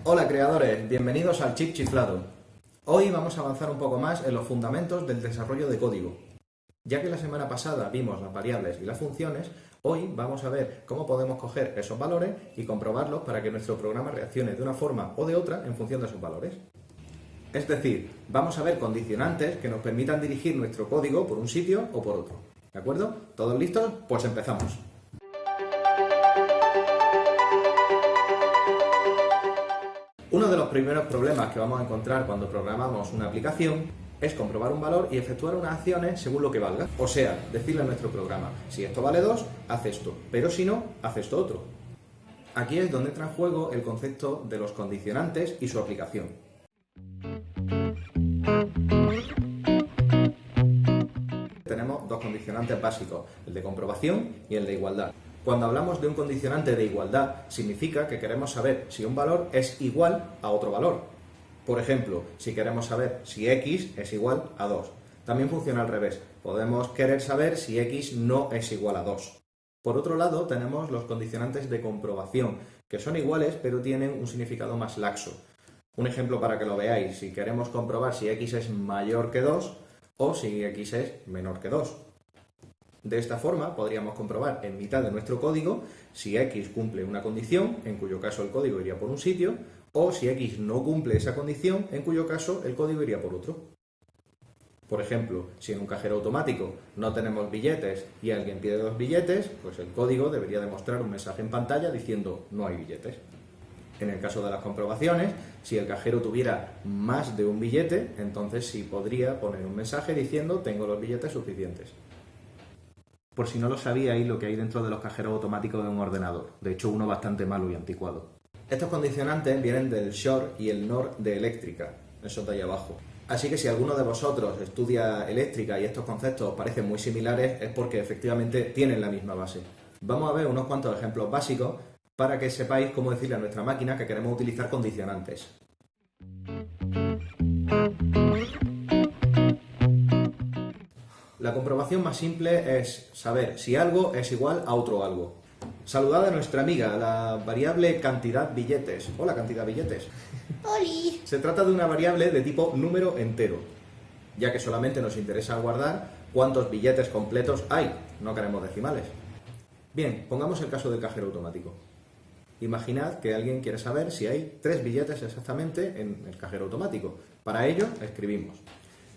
Hola creadores, bienvenidos al Chip Chiflado. Hoy vamos a avanzar un poco más en los fundamentos del desarrollo de código. Ya que la semana pasada vimos las variables y las funciones, hoy vamos a ver cómo podemos coger esos valores y comprobarlos para que nuestro programa reaccione de una forma o de otra en función de esos valores. Es decir, vamos a ver condicionantes que nos permitan dirigir nuestro código por un sitio o por otro. ¿De acuerdo? ¿Todos listos? Pues empezamos. Uno de los primeros problemas que vamos a encontrar cuando programamos una aplicación es comprobar un valor y efectuar unas acciones según lo que valga. O sea, decirle a nuestro programa, si esto vale 2, haz esto, pero si no, haz esto otro. Aquí es donde entra en juego el concepto de los condicionantes y su aplicación. Tenemos dos condicionantes básicos, el de comprobación y el de igualdad. Cuando hablamos de un condicionante de igualdad, significa que queremos saber si un valor es igual a otro valor. Por ejemplo, si queremos saber si x es igual a 2. También funciona al revés. Podemos querer saber si x no es igual a 2. Por otro lado, tenemos los condicionantes de comprobación, que son iguales pero tienen un significado más laxo. Un ejemplo para que lo veáis, si queremos comprobar si x es mayor que 2 o si x es menor que 2. De esta forma podríamos comprobar en mitad de nuestro código si x cumple una condición, en cuyo caso el código iría por un sitio, o si x no cumple esa condición, en cuyo caso el código iría por otro. Por ejemplo, si en un cajero automático no tenemos billetes y alguien pide 2 billetes, pues el código debería demostrar un mensaje en pantalla diciendo no hay billetes. En el caso de las comprobaciones, si el cajero tuviera más de un billete, entonces sí podría poner un mensaje diciendo tengo los billetes suficientes. Por si no lo sabíais, lo que hay dentro de los cajeros automáticos de un ordenador. De hecho, uno bastante malo y anticuado. Estos condicionantes vienen del short y el nor de eléctrica, eso de ahí abajo. Así que si alguno de vosotros estudia eléctrica y estos conceptos os parecen muy similares, es porque efectivamente tienen la misma base. Vamos a ver unos cuantos ejemplos básicos para que sepáis cómo decirle a nuestra máquina que queremos utilizar condicionantes. La comprobación más simple es saber si algo es igual a otro algo. Saludad a nuestra amiga, la variable cantidad billetes. Hola, cantidad billetes. ¡Holi! Se trata de una variable de tipo número entero, ya que solamente nos interesa guardar cuántos billetes completos hay, no queremos decimales. Bien, pongamos el caso del cajero automático. Imaginad que alguien quiere saber si hay 3 billetes exactamente en el cajero automático. Para ello, escribimos.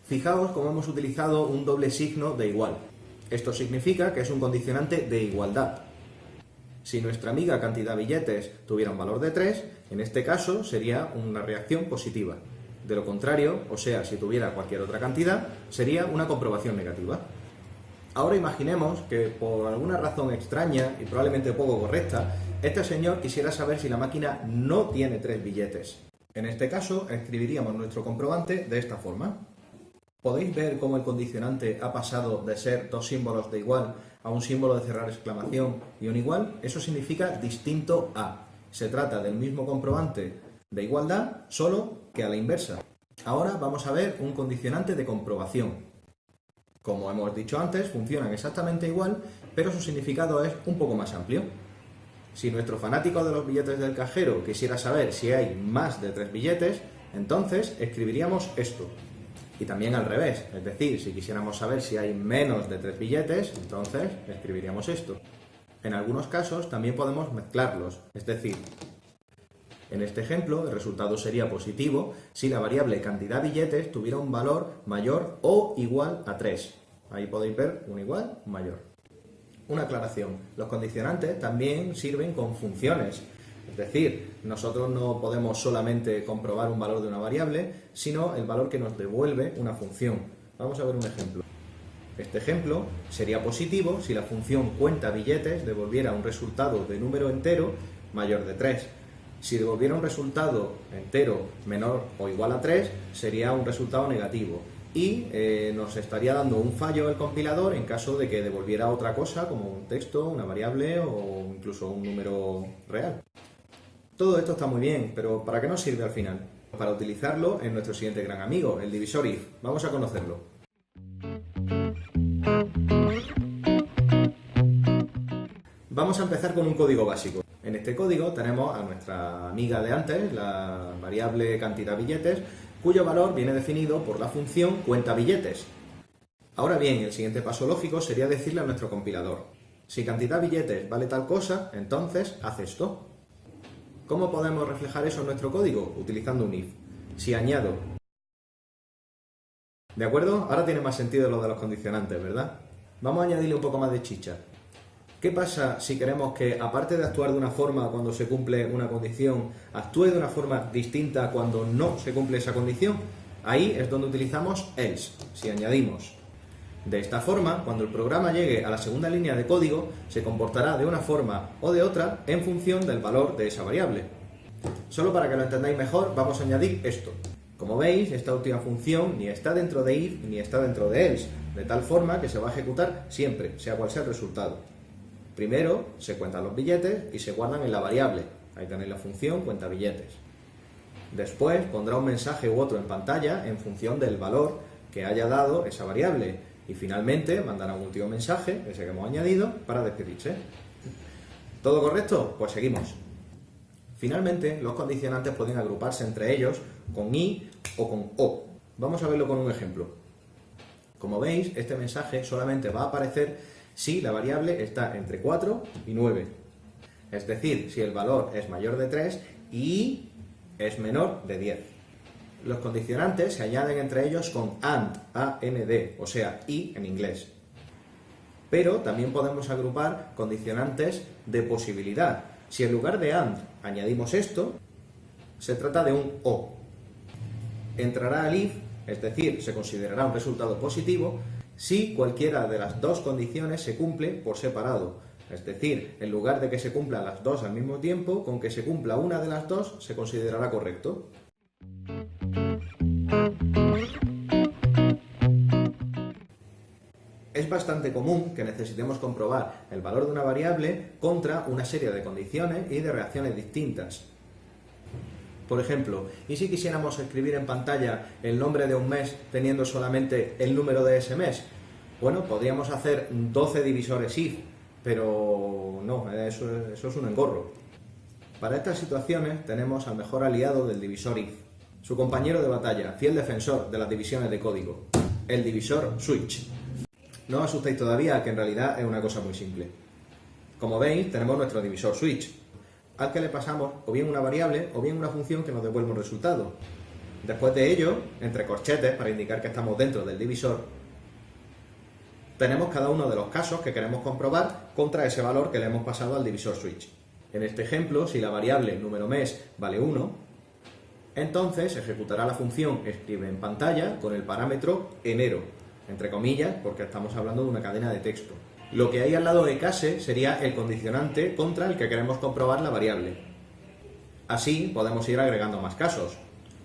Fijaos cómo hemos utilizado un doble signo de igual. Esto significa que es un condicionante de igualdad. Si nuestra amiga cantidad billetes tuviera un valor de 3, en este caso sería una reacción positiva. De lo contrario, o sea, si tuviera cualquier otra cantidad, sería una comprobación negativa. Ahora imaginemos que por alguna razón extraña y probablemente poco correcta, este señor quisiera saber si la máquina no tiene 3 billetes. En este caso, escribiríamos nuestro comprobante de esta forma. ¿Podéis ver cómo el condicionante ha pasado de ser dos símbolos de igual a un símbolo de cerrar exclamación y un igual? Eso significa distinto a. Se trata del mismo comprobante de igualdad, solo que a la inversa. Ahora vamos a ver un condicionante de comprobación. Como hemos dicho antes, funcionan exactamente igual, pero su significado es un poco más amplio. Si nuestro fanático de los billetes del cajero quisiera saber si hay más de 3 billetes, entonces escribiríamos esto. Y también al revés, es decir, si quisiéramos saber si hay menos de 3 billetes, entonces escribiríamos esto. En algunos casos también podemos mezclarlos, es decir, en este ejemplo el resultado sería positivo si la variable cantidad billetes tuviera un valor mayor o igual a 3. Ahí podéis ver un igual, un mayor. Una aclaración, los condicionantes también sirven con funciones. Es decir, nosotros no podemos solamente comprobar un valor de una variable, sino el valor que nos devuelve una función. Vamos a ver un ejemplo. Este ejemplo sería positivo si la función cuenta billetes devolviera un resultado de número entero mayor de 3. Si devolviera un resultado entero menor o igual a 3, sería un resultado negativo. Y nos estaría dando un fallo el compilador en caso de que devolviera otra cosa, como un texto, una variable o incluso un número real. Todo esto está muy bien, pero ¿para qué nos sirve al final? Para utilizarlo en nuestro siguiente gran amigo, el divisor if. Vamos a conocerlo. Vamos a empezar con un código básico. En este código tenemos a nuestra amiga de antes, la variable cantidad billetes, cuyo valor viene definido por la función cuenta billetes. Ahora bien, el siguiente paso lógico sería decirle a nuestro compilador: si cantidad billetes vale tal cosa, entonces haz esto. ¿Cómo podemos reflejar eso en nuestro código? Utilizando un if. Si añado... ¿De acuerdo? Ahora tiene más sentido lo de los condicionantes, ¿verdad? Vamos a añadirle un poco más de chicha. ¿Qué pasa si queremos que, aparte de actuar de una forma cuando se cumple una condición, actúe de una forma distinta cuando no se cumple esa condición? Ahí es donde utilizamos else, si añadimos. De esta forma, cuando el programa llegue a la segunda línea de código, se comportará de una forma o de otra en función del valor de esa variable. Solo para que lo entendáis mejor, vamos a añadir esto. Como veis, esta última función ni está dentro de if ni está dentro de else, de tal forma que se va a ejecutar siempre, sea cual sea el resultado. Primero se cuentan los billetes y se guardan en la variable. Ahí tenéis la función cuenta billetes. Después pondrá un mensaje u otro en pantalla en función del valor que haya dado esa variable. Y finalmente mandará un último mensaje, ese que hemos añadido, para despedirse. ¿Todo correcto? Pues seguimos. Finalmente, los condicionantes pueden agruparse entre ellos con i o con o. Vamos a verlo con un ejemplo. Como veis, este mensaje solamente va a aparecer si la variable está entre 4 y 9. Es decir, si el valor es mayor de 3 y es menor de 10. Los condicionantes se añaden entre ellos con AND, A-N-D, o sea, y en inglés. Pero también podemos agrupar condicionantes de posibilidad. Si en lugar de AND añadimos esto, se trata de un o. Entrará al if, es decir, se considerará un resultado positivo, si cualquiera de las dos condiciones se cumple por separado. Es decir, en lugar de que se cumplan las dos al mismo tiempo, con que se cumpla una de las dos se considerará correcto. Es bastante común que necesitemos comprobar el valor de una variable contra una serie de condiciones y de reacciones distintas. Por ejemplo, ¿y si quisiéramos escribir en pantalla el nombre de un mes teniendo solamente el número de ese mes? Bueno, podríamos hacer 12 divisores if, pero no, eso es un engorro. Para estas situaciones tenemos al mejor aliado del divisor if, su compañero de batalla, fiel defensor de las divisiones de código, el divisor switch. No os asustéis todavía, que en realidad es una cosa muy simple. Como veis, tenemos nuestro divisor switch, al que le pasamos o bien una variable o bien una función que nos devuelve un resultado. Después de ello, entre corchetes, para indicar que estamos dentro del divisor, tenemos cada uno de los casos que queremos comprobar contra ese valor que le hemos pasado al divisor switch. En este ejemplo, si la variable número mes vale 1, entonces ejecutará la función escribe en pantalla con el parámetro enero, entre comillas, porque estamos hablando de una cadena de texto. Lo que hay al lado de case sería el condicionante contra el que queremos comprobar la variable. Así podemos ir agregando más casos.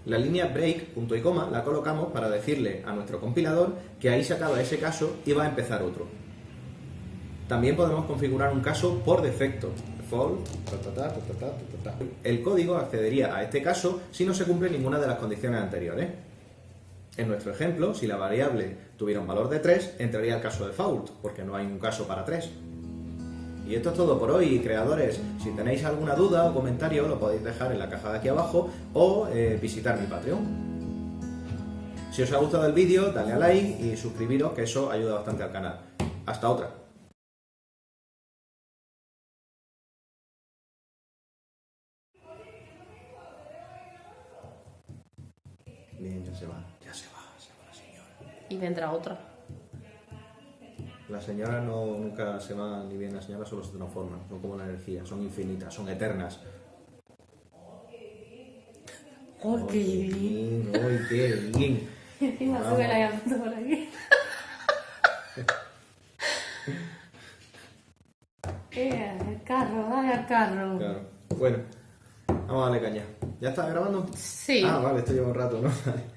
La línea break, punto y coma, la colocamos para decirle a nuestro compilador que ahí se acaba ese caso y va a empezar otro. También podemos configurar un caso por defecto. El código accedería a este caso si no se cumple ninguna de las condiciones anteriores. En nuestro ejemplo, si la variable tuviera un valor de 3, entraría el caso de fault, porque no hay un caso para 3. Y esto es todo por hoy, creadores. Si tenéis alguna duda o comentario, lo podéis dejar en la caja de aquí abajo o visitar mi Patreon. Si os ha gustado el vídeo, dale a like y suscribiros, que eso ayuda bastante al canal. Hasta otra. Bien, ya se va la señora. Y vendrá otra. La señora nunca se va ni bien, la señora solo se transforma, son como la energía, son infinitas, son eternas. ¡Oh, qué bien! ¡Ay, qué bien! Y encima sube la llamada por aquí. El carro, dale al carro. Claro. Bueno, vamos a darle caña. ¿Ya está grabando? Sí. Ah, vale, esto lleva un rato, ¿no? Vale.